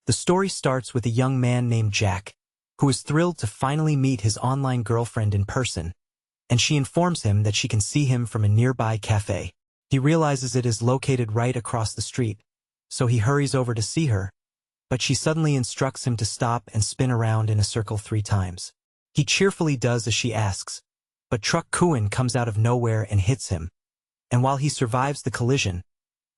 The story starts with a young man named Jack, who is thrilled to finally meet his online girlfriend in person, and she informs him that she can see him from a nearby cafe. He realizes it is located right across the street, so he hurries over to see her, but she suddenly instructs him to stop and spin around in a circle 3 times. He cheerfully does as she asks, but Truck-Kun comes out of nowhere and hits him, and while he survives the collision,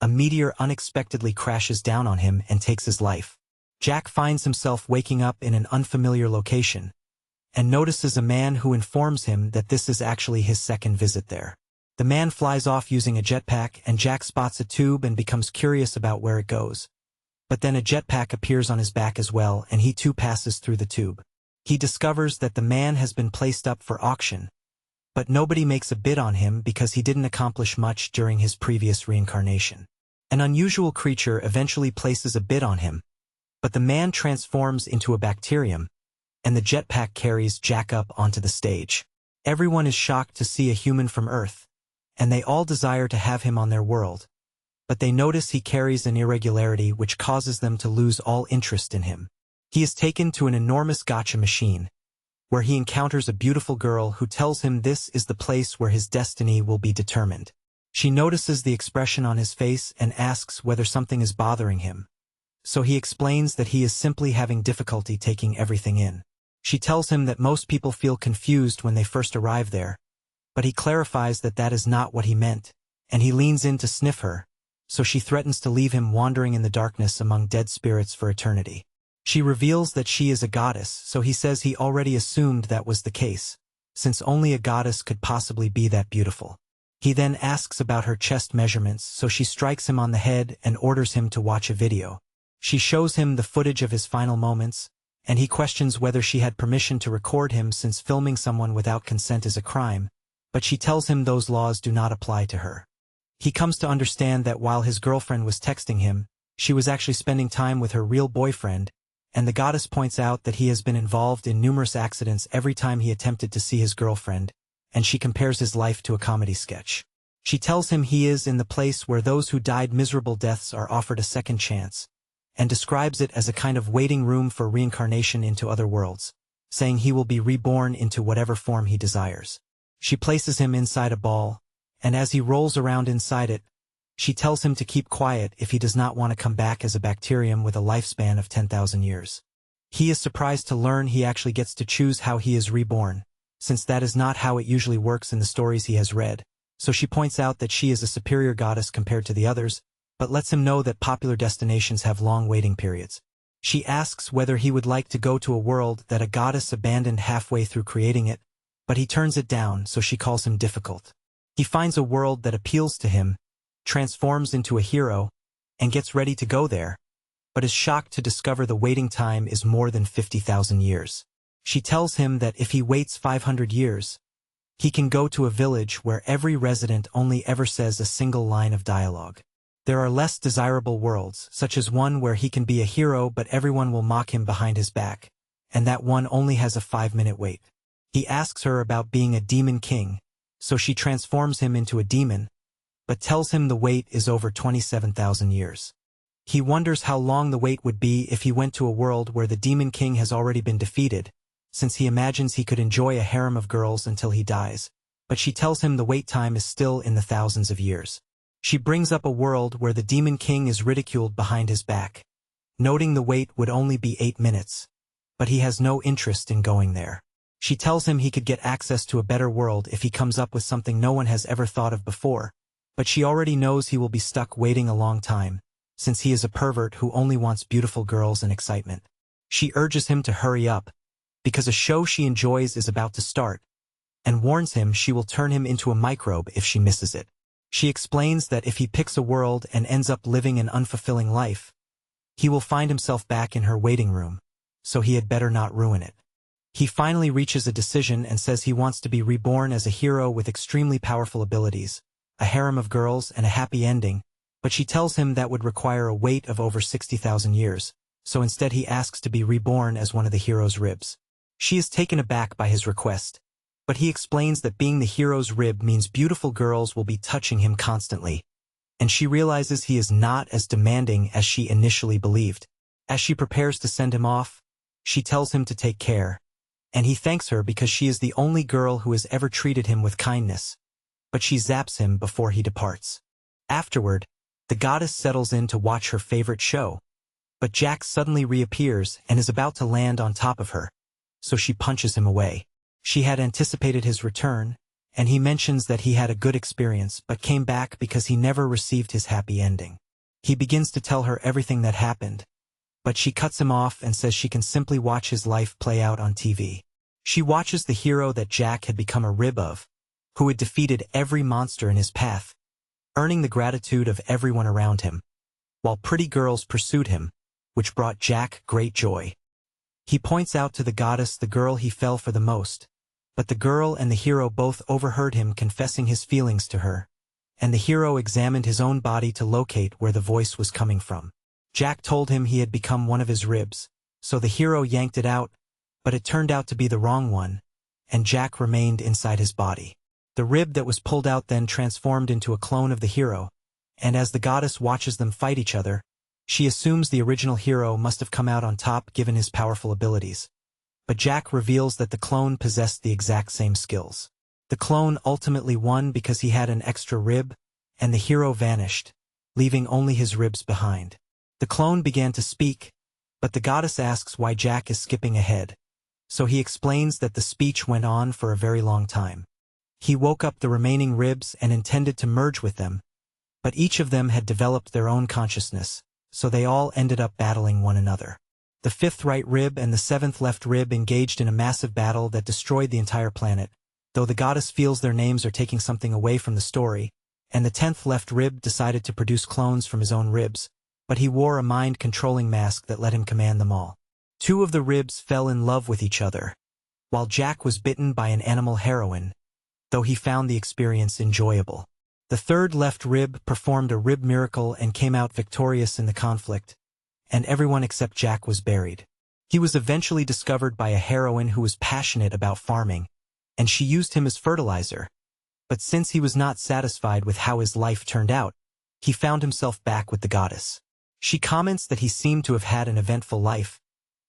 a meteor unexpectedly crashes down on him and takes his life. Jack finds himself waking up in an unfamiliar location, and notices a man who informs him that this is actually his second visit there. The man flies off using a jetpack, and Jack spots a tube and becomes curious about where it goes. But then a jetpack appears on his back as well, and he too passes through the tube. He discovers that the man has been placed up for auction, but nobody makes a bid on him because he didn't accomplish much during his previous reincarnation. An unusual creature eventually places a bid on him, but the man transforms into a bacterium, and the jetpack carries Jack up onto the stage. Everyone is shocked to see a human from Earth, and they all desire to have him on their world, but they notice he carries an irregularity which causes them to lose all interest in him. He is taken to an enormous gacha machine, where he encounters a beautiful girl who tells him this is the place where his destiny will be determined. She notices the expression on his face and asks whether something is bothering him, so he explains that he is simply having difficulty taking everything in. She tells him that most people feel confused when they first arrive there, but he clarifies that that is not what he meant, and he leans in to sniff her, so she threatens to leave him wandering in the darkness among dead spirits for eternity. She reveals that she is a goddess, so he says he already assumed that was the case, since only a goddess could possibly be that beautiful. He then asks about her chest measurements, so she strikes him on the head and orders him to watch a video. She shows him the footage of his final moments, and he questions whether she had permission to record him since filming someone without consent is a crime, but she tells him those laws do not apply to her. He comes to understand that while his girlfriend was texting him, she was actually spending time with her real boyfriend, and the goddess points out that he has been involved in numerous accidents every time he attempted to see his girlfriend, and she compares his life to a comedy sketch. She tells him he is in the place where those who died miserable deaths are offered a second chance, and describes it as a kind of waiting room for reincarnation into other worlds, saying he will be reborn into whatever form he desires. She places him inside a ball, and as he rolls around inside it, she tells him to keep quiet if he does not want to come back as a bacterium with a lifespan of 10,000 years. He is surprised to learn he actually gets to choose how he is reborn, since that is not how it usually works in the stories he has read, so she points out that she is a superior goddess compared to the others, but lets him know that popular destinations have long waiting periods. She asks whether he would like to go to a world that a goddess abandoned halfway through creating it, but he turns it down, so she calls him difficult. He finds a world that appeals to him, transforms into a hero, and gets ready to go there, but is shocked to discover the waiting time is more than 50,000 years. She tells him that if he waits 500 years, he can go to a village where every resident only ever says a single line of dialogue. There are less desirable worlds, such as one where he can be a hero but everyone will mock him behind his back, and that one only has a 5-minute wait. He asks her about being a demon king, so she transforms him into a demon, but tells him the wait is over 27,000 years. He wonders how long the wait would be if he went to a world where the demon king has already been defeated, since he imagines he could enjoy a harem of girls until he dies, but she tells him the wait time is still in the thousands of years. She brings up a world where the demon king is ridiculed behind his back, noting the wait would only be 8 minutes, but he has no interest in going there. She tells him he could get access to a better world if he comes up with something no one has ever thought of before, but she already knows he will be stuck waiting a long time, since he is a pervert who only wants beautiful girls and excitement. She urges him to hurry up, because a show she enjoys is about to start, and warns him she will turn him into a microbe if she misses it. She explains that if he picks a world and ends up living an unfulfilling life, he will find himself back in her waiting room, so he had better not ruin it. He finally reaches a decision and says he wants to be reborn as a hero with extremely powerful abilities, a harem of girls, and a happy ending, but she tells him that would require a wait of over 60,000 years, so instead he asks to be reborn as one of the hero's ribs. She is taken aback by his request, but he explains that being the hero's rib means beautiful girls will be touching him constantly, and she realizes he is not as demanding as she initially believed. As she prepares to send him off, she tells him to take care, and he thanks her because she is the only girl who has ever treated him with kindness, but she zaps him before he departs. Afterward, the goddess settles in to watch her favorite show, but Jack suddenly reappears and is about to land on top of her, so she punches him away. She had anticipated his return, and he mentions that he had a good experience but came back because he never received his happy ending. He begins to tell her everything that happened, but she cuts him off and says she can simply watch his life play out on TV. She watches the hero that Jack had become a rib of, who had defeated every monster in his path, earning the gratitude of everyone around him, while pretty girls pursued him, which brought Jack great joy. He points out to the goddess the girl he fell for the most, but the girl and the hero both overheard him confessing his feelings to her, and the hero examined his own body to locate where the voice was coming from. Jack told him he had become one of his ribs, so the hero yanked it out, but it turned out to be the wrong one, and Jack remained inside his body. The rib that was pulled out then transformed into a clone of the hero, and as the goddess watches them fight each other, she assumes the original hero must have come out on top given his powerful abilities. But Jack reveals that the clone possessed the exact same skills. The clone ultimately won because he had an extra rib, and the hero vanished, leaving only his ribs behind. The clone began to speak, but the goddess asks why Jack is skipping ahead, so he explains that the speech went on for a very long time. He woke up the remaining ribs and intended to merge with them, but each of them had developed their own consciousness, so they all ended up battling one another. The fifth right rib and the seventh left rib engaged in a massive battle that destroyed the entire planet, though the goddess feels their names are taking something away from the story, and the 10th left rib decided to produce clones from his own ribs, but he wore a mind-controlling mask that let him command them all. Two of the ribs fell in love with each other, while Jack was bitten by an animal heroine, though he found the experience enjoyable. The third left rib performed a rib miracle and came out victorious in the conflict, and everyone except Jack was buried. He was eventually discovered by a heroine who was passionate about farming, and she used him as fertilizer. But since he was not satisfied with how his life turned out, he found himself back with the goddess. She comments that he seemed to have had an eventful life,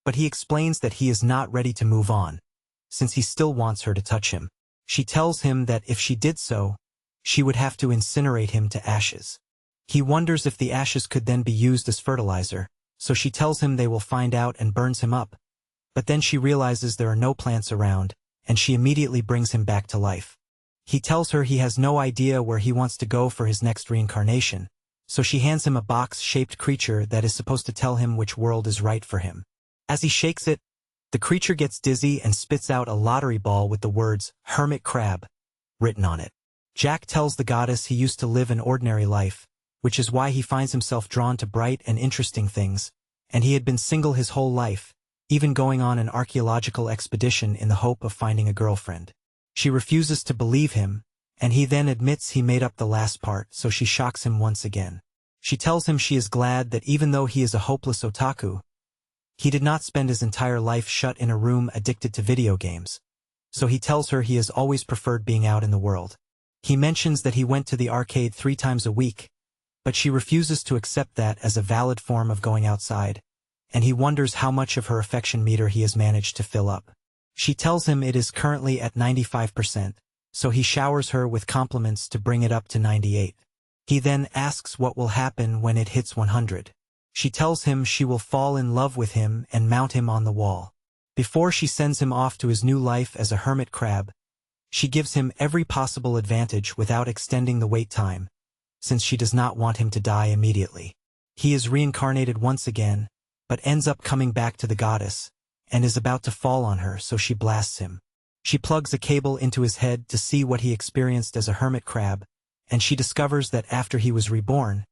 but he explains that he is not ready to move on, since he still wants her to touch him. She tells him that if she did so, she would have to incinerate him to ashes. He wonders if the ashes could then be used as fertilizer, so she tells him they will find out and burns him up, but then she realizes there are no plants around, and she immediately brings him back to life. He tells her he has no idea where he wants to go for his next reincarnation, so she hands him a box-shaped creature that is supposed to tell him which world is right for him. As he shakes it, the creature gets dizzy and spits out a lottery ball with the words, "Hermit Crab," written on it. Jack tells the goddess he used to live an ordinary life, which is why he finds himself drawn to bright and interesting things, and he had been single his whole life, even going on an archaeological expedition in the hope of finding a girlfriend. She refuses to believe him, and he then admits he made up the last part, so she shocks him once again. She tells him she is glad that even though he is a hopeless otaku, he did not spend his entire life shut in a room addicted to video games, so he tells her he has always preferred being out in the world. He mentions that he went to the arcade 3 times a week, but she refuses to accept that as a valid form of going outside, and he wonders how much of her affection meter he has managed to fill up. She tells him it is currently at 95%, so he showers her with compliments to bring it up to 98. He then asks what will happen when it hits 100. She tells him she will fall in love with him and mount him on the wall. Before she sends him off to his new life as a hermit crab, she gives him every possible advantage without extending the wait time, since she does not want him to die immediately. He is reincarnated once again, but ends up coming back to the goddess, and is about to fall on her, so she blasts him. She plugs a cable into his head to see what he experienced as a hermit crab, and she discovers that after he was reborn,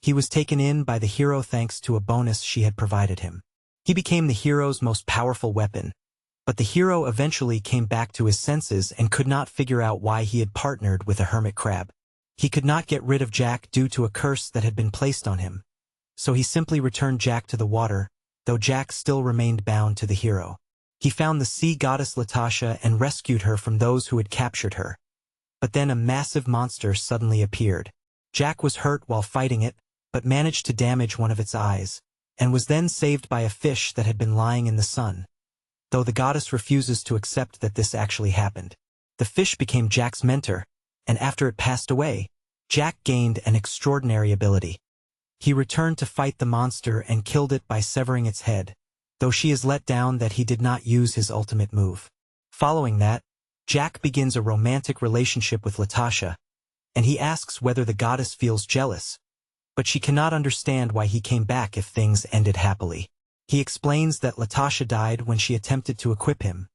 he was taken in by the hero thanks to a bonus she had provided him. He became the hero's most powerful weapon, but the hero eventually came back to his senses and could not figure out why he had partnered with a hermit crab. He could not get rid of Jack due to a curse that had been placed on him, so he simply returned Jack to the water, though Jack still remained bound to the hero. He found the sea goddess Latasha and rescued her from those who had captured her. But then a massive monster suddenly appeared. Jack was hurt while fighting it, but managed to damage one of its eyes, and was then saved by a fish that had been lying in the sun, though the goddess refuses to accept that this actually happened. The fish became Jack's mentor, and after it passed away, Jack gained an extraordinary ability. He returned to fight the monster and killed it by severing its head, though she is let down that he did not use his ultimate move. Following that, Jack begins a romantic relationship with Latasha, and he asks whether the goddess feels jealous, but she cannot understand why he came back if things ended happily. He explains that Latasha died when she attempted to equip him,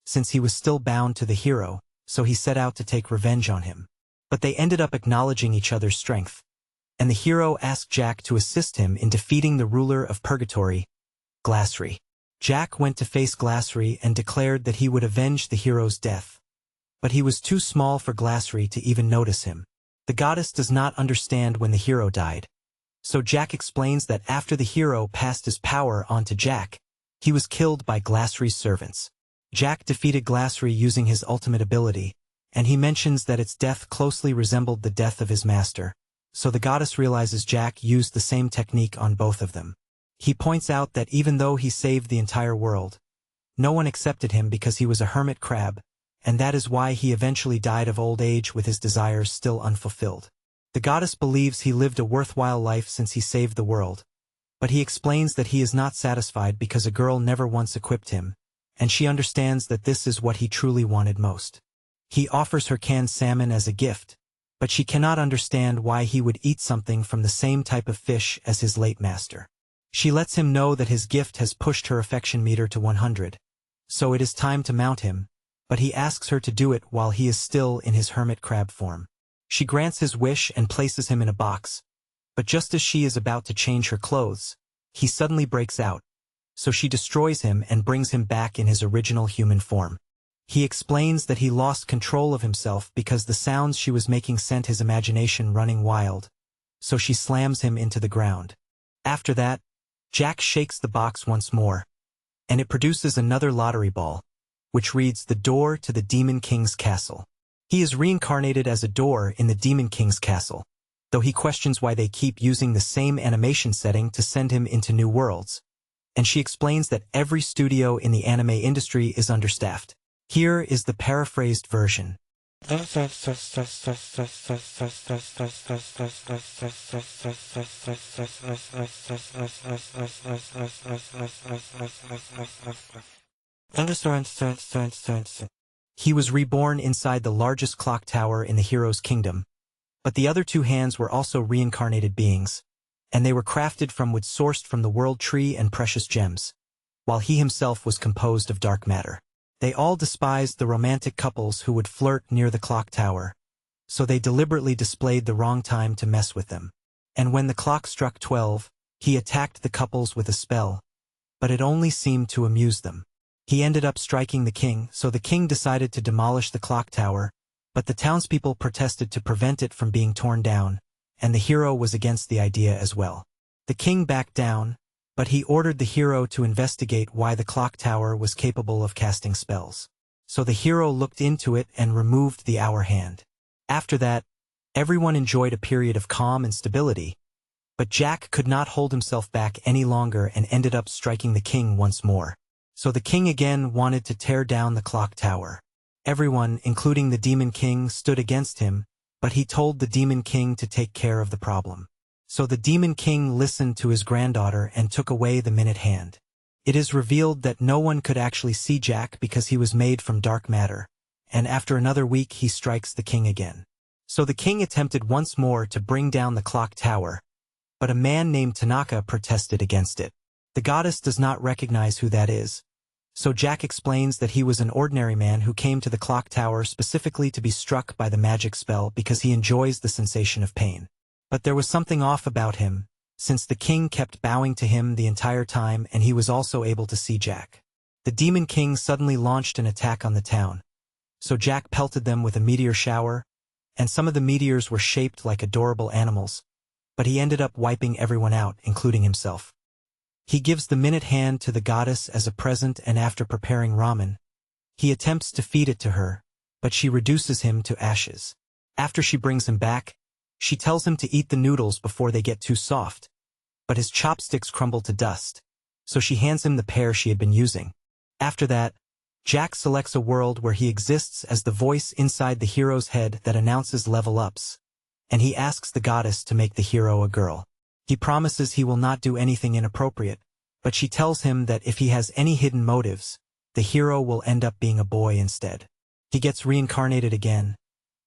since he was still bound to the hero, so he set out to take revenge on him. But they ended up acknowledging each other's strength, and the hero asked Jack to assist him in defeating the ruler of Purgatory, Glassry. Jack went to face Glassry and declared that he would avenge the hero's death, but he was too small for Glassry to even notice him. The goddess does not understand when the hero died, so Jack explains that after the hero passed his power on to Jack, he was killed by Glassry's servants. Jack defeated Glassry using his ultimate ability, and he mentions that its death closely resembled the death of his master, so the goddess realizes Jack used the same technique on both of them. He points out that even though he saved the entire world, no one accepted him because he was a hermit crab, and that is why he eventually died of old age with his desires still unfulfilled. The goddess believes he lived a worthwhile life since he saved the world, but he explains that he is not satisfied because a girl never once equipped him, and she understands that this is what he truly wanted most. He offers her canned salmon as a gift, but she cannot understand why he would eat something from the same type of fish as his late master. She lets him know that his gift has pushed her affection meter to 100, so it is time to mount him, but he asks her to do it while he is still in his hermit crab form. She grants his wish and places him in a box, but just as she is about to change her clothes, he suddenly breaks out, so she destroys him and brings him back in his original human form. He explains that he lost control of himself because the sounds she was making sent his imagination running wild, so she slams him into the ground. After that, Jack shakes the box once more, and it produces another lottery ball, which reads the door to the Demon King's castle. He is reincarnated as a door in the Demon King's castle, though he questions why they keep using the same animation setting to send him into new worlds, and she explains that every studio in the anime industry is understaffed. Here is the paraphrased version. He was reborn inside the largest clock tower in the hero's kingdom, but the other two hands were also reincarnated beings, and they were crafted from wood sourced from the world tree and precious gems, while he himself was composed of dark matter. They all despised the romantic couples who would flirt near the clock tower, so they deliberately displayed the wrong time to mess with them. And when the clock struck 12, he attacked the couples with a spell, but it only seemed to amuse them. He ended up striking the king, so the king decided to demolish the clock tower, but the townspeople protested to prevent it from being torn down, and the hero was against the idea as well. The king backed down, but he ordered the hero to investigate why the clock tower was capable of casting spells. So the hero looked into it and removed the hour hand. After that, everyone enjoyed a period of calm and stability, but Jack could not hold himself back any longer and ended up striking the king once more. So the king again wanted to tear down the clock tower. Everyone, including the Demon King, stood against him, but he told the Demon King to take care of the problem. So the Demon King listened to his granddaughter and took away the minute hand. It is revealed that no one could actually see Jack because he was made from dark matter, and after another week he strikes the king again. So the king attempted once more to bring down the clock tower, but a man named Tanaka protested against it. The goddess does not recognize who that is, so Jack explains that he was an ordinary man who came to the clock tower specifically to be struck by the magic spell because he enjoys the sensation of pain. But there was something off about him, since the king kept bowing to him the entire time and he was also able to see Jack. The Demon King suddenly launched an attack on the town, so Jack pelted them with a meteor shower, and some of the meteors were shaped like adorable animals, but he ended up wiping everyone out, including himself. He gives the minute hand to the goddess as a present, and after preparing ramen, he attempts to feed it to her, but she reduces him to ashes. After she brings him back, she tells him to eat the noodles before they get too soft, but his chopsticks crumble to dust, so she hands him the pair she had been using. After that, Jack selects a world where he exists as the voice inside the hero's head that announces level ups, and he asks the goddess to make the hero a girl. He promises he will not do anything inappropriate, but she tells him that if he has any hidden motives, the hero will end up being a boy instead. He gets reincarnated again,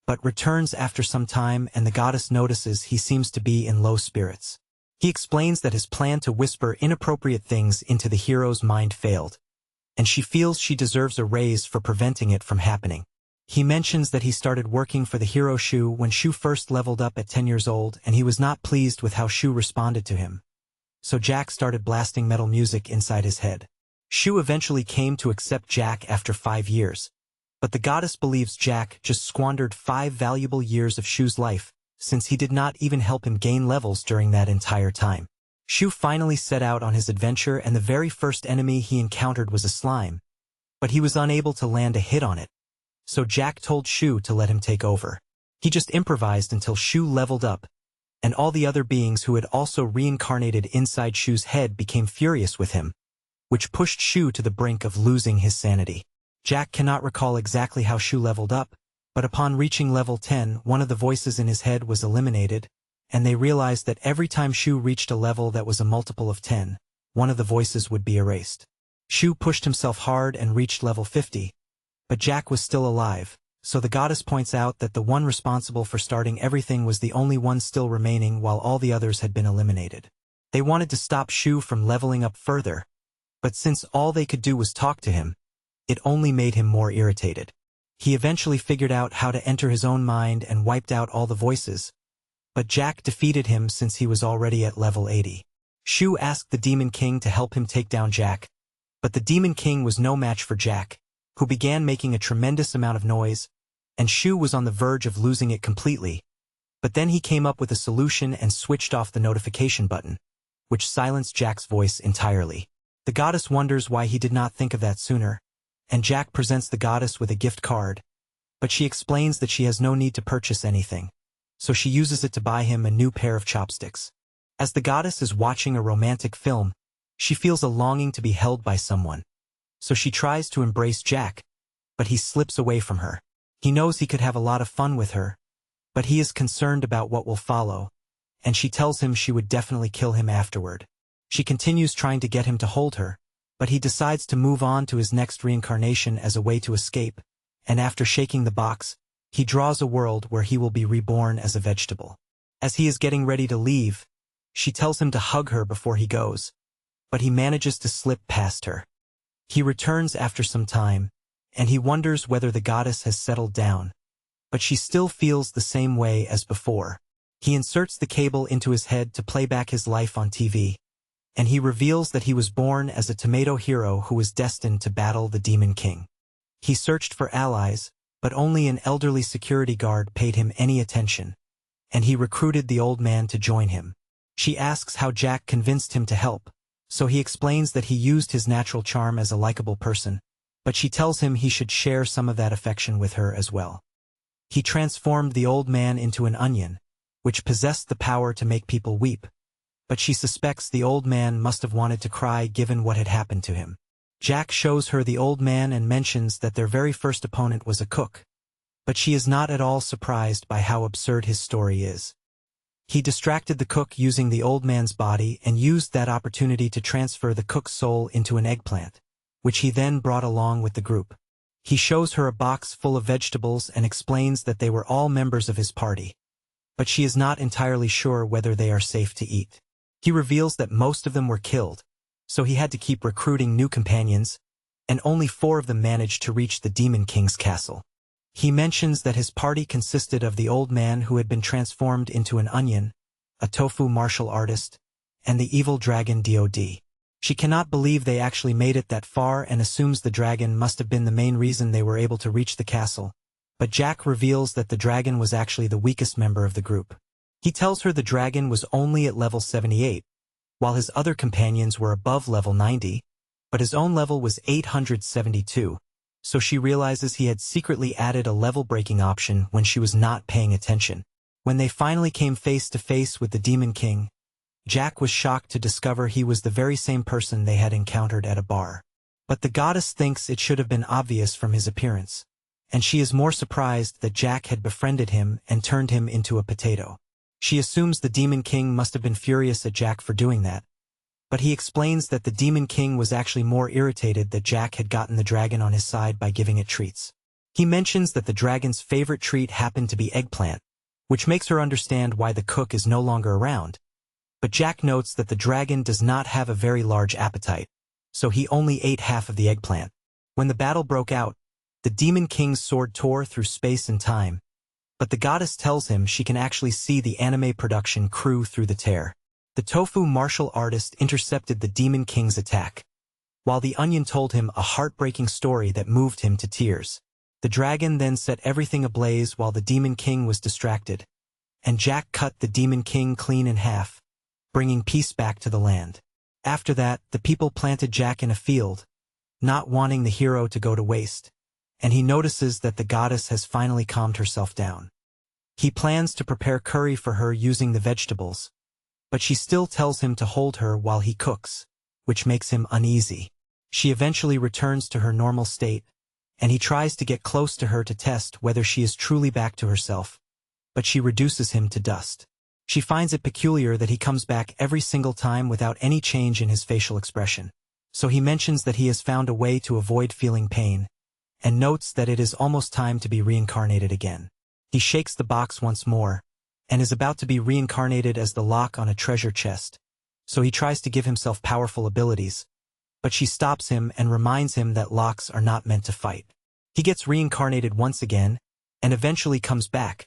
but returns after some time, and the goddess notices he seems to be in low spirits. He explains that his plan to whisper inappropriate things into the hero's mind failed, and she feels she deserves a raise for preventing it from happening. He mentions that he started working for the hero Shu when Shu first leveled up at 10 years old, and he was not pleased with how Shu responded to him. So Jack started blasting metal music inside his head. Shu eventually came to accept Jack after 5 years, but the goddess believes Jack just squandered 5 valuable years of Shu's life, since he did not even help him gain levels during that entire time. Shu finally set out on his adventure, and the very first enemy he encountered was a slime, but he was unable to land a hit on it. So Jack told Shu to let him take over. He just improvised until Shu leveled up, and all the other beings who had also reincarnated inside Shu's head became furious with him, which pushed Shu to the brink of losing his sanity. Jack cannot recall exactly how Shu leveled up, but upon reaching level 10, one of the voices in his head was eliminated, and they realized that every time Shu reached a level that was a multiple of 10, one of the voices would be erased. Shu pushed himself hard and reached level 50, but Jack was still alive, so the goddess points out that the one responsible for starting everything was the only one still remaining while all the others had been eliminated. They wanted to stop Shu from leveling up further, but since all they could do was talk to him, it only made him more irritated. He eventually figured out how to enter his own mind and wiped out all the voices, but Jack defeated him since he was already at level 80. Shu asked the Demon King to help him take down Jack, but the Demon King was no match for Jack, who began making a tremendous amount of noise, and Shu was on the verge of losing it completely. But then he came up with a solution and switched off the notification button, which silenced Jack's voice entirely. The goddess wonders why he did not think of that sooner, and Jack presents the goddess with a gift card, but she explains that she has no need to purchase anything, so she uses it to buy him a new pair of chopsticks. As the goddess is watching a romantic film, she feels a longing to be held by someone, so she tries to embrace Jack, but he slips away from her. He knows he could have a lot of fun with her, but he is concerned about what will follow, and she tells him she would definitely kill him afterward. She continues trying to get him to hold her, but he decides to move on to his next reincarnation as a way to escape, and after shaking the box, he draws a world where he will be reborn as a vegetable. As he is getting ready to leave, she tells him to hug her before he goes, but he manages to slip past her. He returns after some time, and he wonders whether the goddess has settled down, but she still feels the same way as before. He inserts the cable into his head to play back his life on TV, and he reveals that he was born as a tomato hero who was destined to battle the Demon King. He searched for allies, but only an elderly security guard paid him any attention, and he recruited the old man to join him. She asks how Jack convinced him to help, so he explains that he used his natural charm as a likable person, but she tells him he should share some of that affection with her as well. He transformed the old man into an onion, which possessed the power to make people weep, but she suspects the old man must have wanted to cry given what had happened to him. Jack shows her the old man and mentions that their very first opponent was a cook, but she is not at all surprised by how absurd his story is. He distracted the cook using the old man's body and used that opportunity to transfer the cook's soul into an eggplant, which he then brought along with the group. He shows her a box full of vegetables and explains that they were all members of his party, but she is not entirely sure whether they are safe to eat. He reveals that most of them were killed, so he had to keep recruiting new companions, and only 4 of them managed to reach the Demon King's castle. He mentions that his party consisted of the old man who had been transformed into an onion, a tofu martial artist, and the evil dragon DOD. She cannot believe they actually made it that far and assumes the dragon must have been the main reason they were able to reach the castle, but Jack reveals that the dragon was actually the weakest member of the group. He tells her the dragon was only at level 78, while his other companions were above level 90, but his own level was 872, so she realizes he had secretly added a level-breaking option when she was not paying attention. When they finally came face to face with the Demon King, Jack was shocked to discover he was the very same person they had encountered at a bar. But the goddess thinks it should have been obvious from his appearance, and she is more surprised that Jack had befriended him and turned him into a potato. She assumes the Demon King must have been furious at Jack for doing that, but he explains that the Demon King was actually more irritated that Jack had gotten the dragon on his side by giving it treats. He mentions that the dragon's favorite treat happened to be eggplant, which makes her understand why the cook is no longer around. But Jack notes that the dragon does not have a very large appetite, so he only ate half of the eggplant. When the battle broke out, the Demon King's sword tore through space and time, but the goddess tells him she can actually see the anime production crew through the tear. The tofu martial artist intercepted the Demon King's attack, while the onion told him a heartbreaking story that moved him to tears. The dragon then set everything ablaze while the Demon King was distracted, and Jack cut the Demon King clean in half, bringing peace back to the land. After that, the people planted Jack in a field, not wanting the hero to go to waste, and he notices that the goddess has finally calmed herself down. He plans to prepare curry for her using the vegetables, but she still tells him to hold her while he cooks, which makes him uneasy. She eventually returns to her normal state, and he tries to get close to her to test whether she is truly back to herself, but she reduces him to dust. She finds it peculiar that he comes back every single time without any change in his facial expression, so he mentions that he has found a way to avoid feeling pain, and notes that it is almost time to be reincarnated again. He shakes the box once more, and is about to be reincarnated as the lock on a treasure chest, so he tries to give himself powerful abilities, but she stops him and reminds him that locks are not meant to fight. He gets reincarnated once again, and eventually comes back,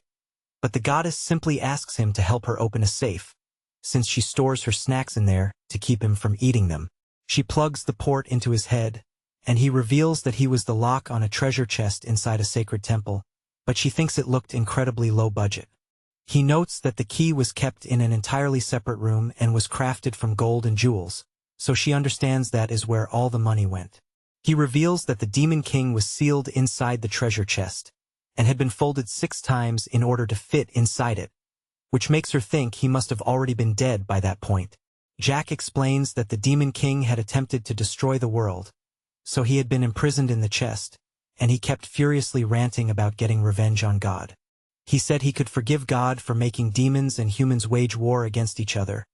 but the goddess simply asks him to help her open a safe, since she stores her snacks in there to keep him from eating them. She plugs the port into his head, and he reveals that he was the lock on a treasure chest inside a sacred temple, but she thinks it looked incredibly low budget. He notes that the key was kept in an entirely separate room and was crafted from gold and jewels, so she understands that is where all the money went. He reveals that the Demon King was sealed inside the treasure chest, and had been folded 6 times in order to fit inside it, which makes her think he must have already been dead by that point. Jack explains that the Demon King had attempted to destroy the world, so he had been imprisoned in the chest, and he kept furiously ranting about getting revenge on God. He said he could forgive God for making demons and humans wage war against each other,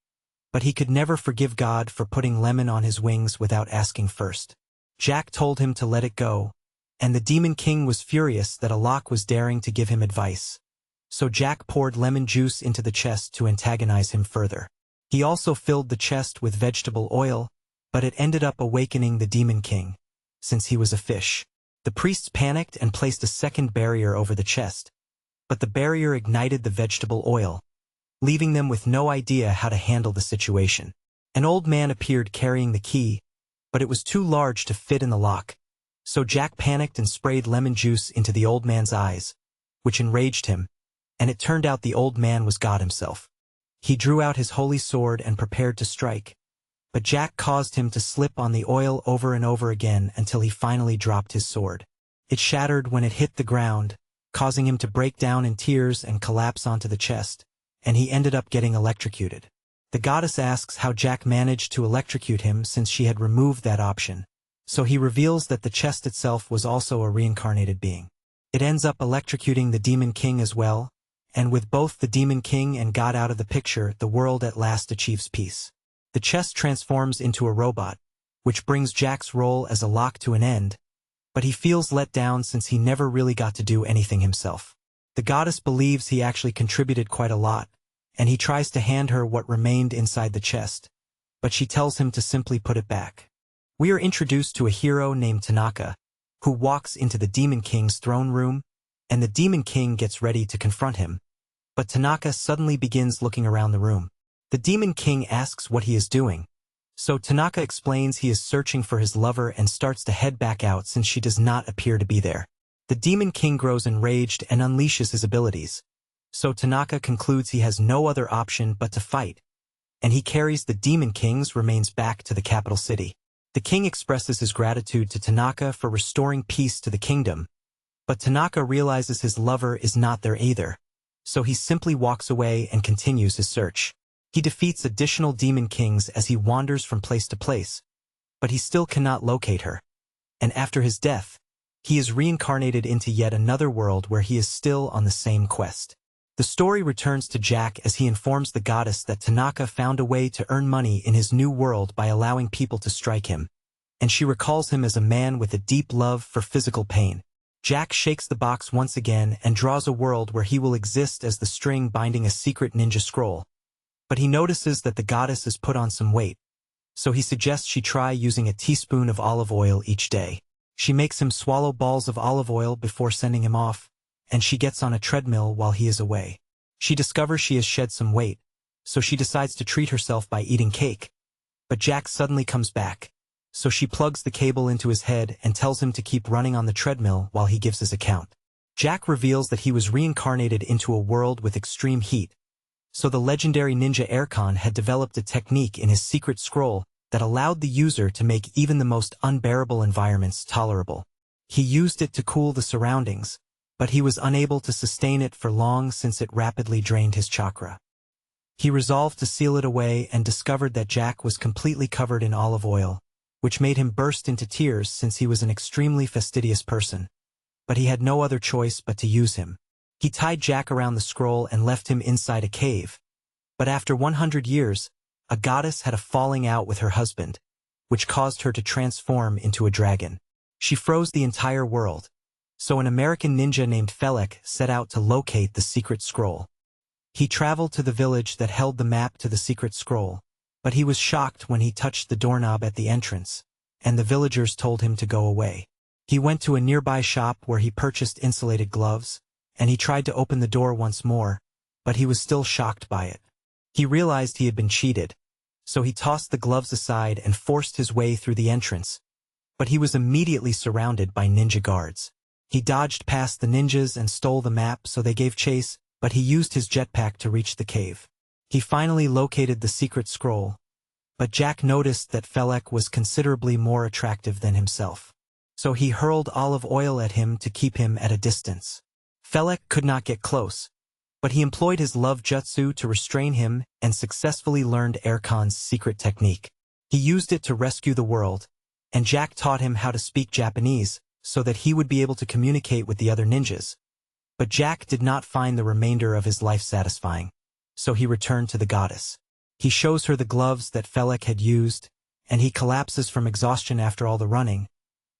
but he could never forgive God for putting lemon on his wings without asking first. Jack told him to let it go, and the Demon King was furious that a lock was daring to give him advice, so Jack poured lemon juice into the chest to antagonize him further. He also filled the chest with vegetable oil, but it ended up awakening the Demon King, since he was a fish. The priests panicked and placed a second barrier over the chest, but the barrier ignited the vegetable oil, leaving them with no idea how to handle the situation. An old man appeared carrying the key, but it was too large to fit in the lock, so Jack panicked and sprayed lemon juice into the old man's eyes, which enraged him, and it turned out the old man was God himself. He drew out his holy sword and prepared to strike, but Jack caused him to slip on the oil over and over again until he finally dropped his sword. It shattered when it hit the ground, causing him to break down in tears and collapse onto the chest, and he ended up getting electrocuted. The goddess asks how Jack managed to electrocute him since she had removed that option, so he reveals that the chest itself was also a reincarnated being. It ends up electrocuting the Demon King as well, and with both the Demon King and God out of the picture, the world at last achieves peace. The chest transforms into a robot, which brings Jack's role as a lock to an end, but he feels let down since he never really got to do anything himself. The goddess believes he actually contributed quite a lot, and he tries to hand her what remained inside the chest, but she tells him to simply put it back. We are introduced to a hero named Tanaka, who walks into the Demon King's throne room, and the Demon King gets ready to confront him, but Tanaka suddenly begins looking around the room. The Demon King asks what he is doing, so Tanaka explains he is searching for his lover and starts to head back out since she does not appear to be there. The Demon King grows enraged and unleashes his abilities, so Tanaka concludes he has no other option but to fight, and he carries the Demon King's remains back to the capital city. The king expresses his gratitude to Tanaka for restoring peace to the kingdom, but Tanaka realizes his lover is not there either, so he simply walks away and continues his search. He defeats additional demon kings as he wanders from place to place, but he still cannot locate her. And after his death, he is reincarnated into yet another world where he is still on the same quest. The story returns to Jack as he informs the goddess that Tanaka found a way to earn money in his new world by allowing people to strike him, and she recalls him as a man with a deep love for physical pain. Jack shakes the box once again and draws a world where he will exist as the string binding a secret ninja scroll. But he notices that the goddess has put on some weight, so he suggests she try using a teaspoon of olive oil each day. She makes him swallow balls of olive oil before sending him off, and she gets on a treadmill while he is away. She discovers she has shed some weight, so she decides to treat herself by eating cake. But Jack suddenly comes back, so she plugs the cable into his head and tells him to keep running on the treadmill while he gives his account. Jack reveals that he was reincarnated into a world with extreme heat, so the legendary ninja Erkan had developed a technique in his secret scroll that allowed the user to make even the most unbearable environments tolerable. He used it to cool the surroundings, but he was unable to sustain it for long since it rapidly drained his chakra. He resolved to seal it away and discovered that Jack was completely covered in olive oil, which made him burst into tears since he was an extremely fastidious person. But he had no other choice but to use him. He tied Jack around the scroll and left him inside a cave. But after 100 years, a goddess had a falling out with her husband, which caused her to transform into a dragon. She froze the entire world, so an American ninja named Felek set out to locate the secret scroll. He traveled to the village that held the map to the secret scroll, but he was shocked when he touched the doorknob at the entrance, and the villagers told him to go away. He went to a nearby shop where he purchased insulated gloves, and he tried to open the door once more, but he was still shocked by it. He realized he had been cheated, so he tossed the gloves aside and forced his way through the entrance, but he was immediately surrounded by ninja guards. He dodged past the ninjas and stole the map, so they gave chase, but he used his jetpack to reach the cave. He finally located the secret scroll, but Jack noticed that Felek was considerably more attractive than himself, so he hurled olive oil at him to keep him at a distance. Felek could not get close, but he employed his love jutsu to restrain him and successfully learned Erkan's secret technique. He used it to rescue the world, and Jack taught him how to speak Japanese so that he would be able to communicate with the other ninjas. But Jack did not find the remainder of his life satisfying, so he returned to the goddess. He shows her the gloves that Felek had used, and he collapses from exhaustion after all the running,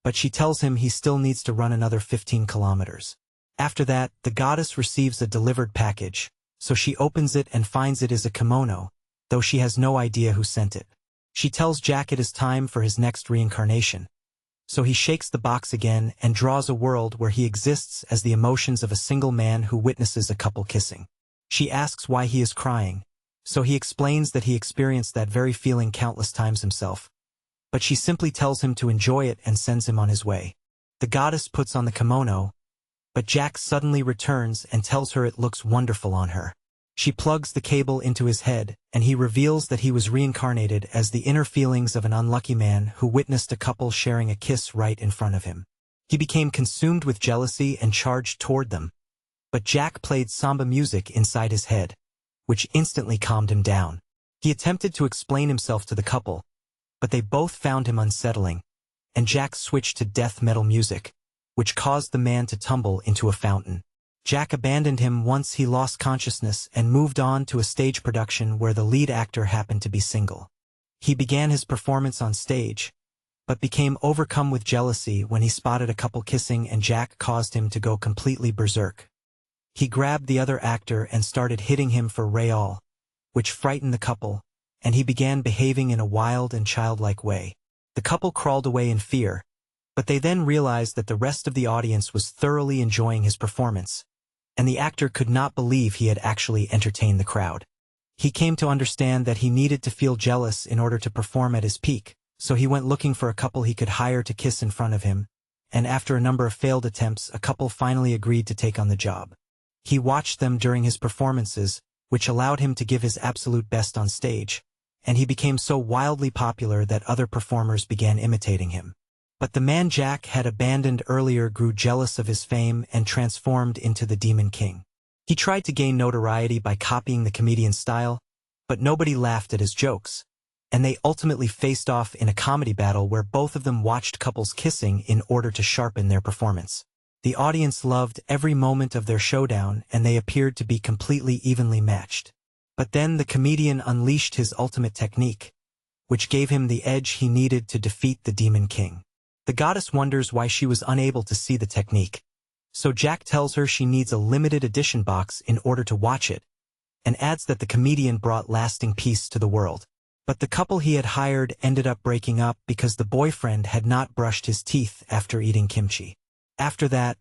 but she tells him he still needs to run another 15 kilometers. After that, the goddess receives a delivered package, so she opens it and finds it is a kimono, though she has no idea who sent it. She tells Jack it is time for his next reincarnation, so he shakes the box again and draws a world where he exists as the emotions of a single man who witnesses a couple kissing. She asks why he is crying, so he explains that he experienced that very feeling countless times himself, but she simply tells him to enjoy it and sends him on his way. The goddess puts on the kimono, but Jack suddenly returns and tells her it looks wonderful on her. She plugs the cable into his head, and he reveals that he was reincarnated as the inner feelings of an unlucky man who witnessed a couple sharing a kiss right in front of him. He became consumed with jealousy and charged toward them, but Jack played samba music inside his head, which instantly calmed him down. He attempted to explain himself to the couple, but they both found him unsettling, and Jack switched to death metal music, which caused the man to tumble into a fountain. Jack abandoned him once he lost consciousness and moved on to a stage production where the lead actor happened to be single. He began his performance on stage, but became overcome with jealousy when he spotted a couple kissing, and Jack caused him to go completely berserk. He grabbed the other actor and started hitting him for real, which frightened the couple, and he began behaving in a wild and childlike way. The couple crawled away in fear, but they then realized that the rest of the audience was thoroughly enjoying his performance, and the actor could not believe he had actually entertained the crowd. He came to understand that he needed to feel jealous in order to perform at his peak, so he went looking for a couple he could hire to kiss in front of him, and after a number of failed attempts, a couple finally agreed to take on the job. He watched them during his performances, which allowed him to give his absolute best on stage, and he became so wildly popular that other performers began imitating him. But the man Jack had abandoned earlier grew jealous of his fame and transformed into the Demon King. He tried to gain notoriety by copying the comedian's style, but nobody laughed at his jokes, and they ultimately faced off in a comedy battle where both of them watched couples kissing in order to sharpen their performance. The audience loved every moment of their showdown, and they appeared to be completely evenly matched. But then the comedian unleashed his ultimate technique, which gave him the edge he needed to defeat the Demon King. The goddess wonders why she was unable to see the technique, so Jack tells her she needs a limited edition box in order to watch it, and adds that the comedian brought lasting peace to the world. But the couple he had hired ended up breaking up because the boyfriend had not brushed his teeth after eating kimchi. After that,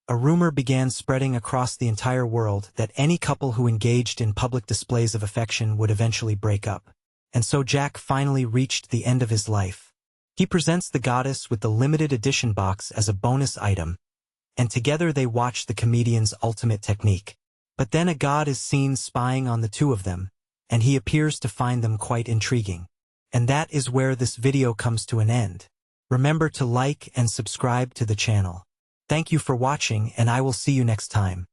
a rumor began spreading across the entire world that any couple who engaged in public displays of affection would eventually break up. And so Jack finally reached the end of his life. He presents the goddess with the limited edition box as a bonus item, and together they watch the comedian's ultimate technique. But then a god is seen spying on the two of them, and he appears to find them quite intriguing. And that is where this video comes to an end. Remember to like and subscribe to the channel. Thank you for watching, and I will see you next time.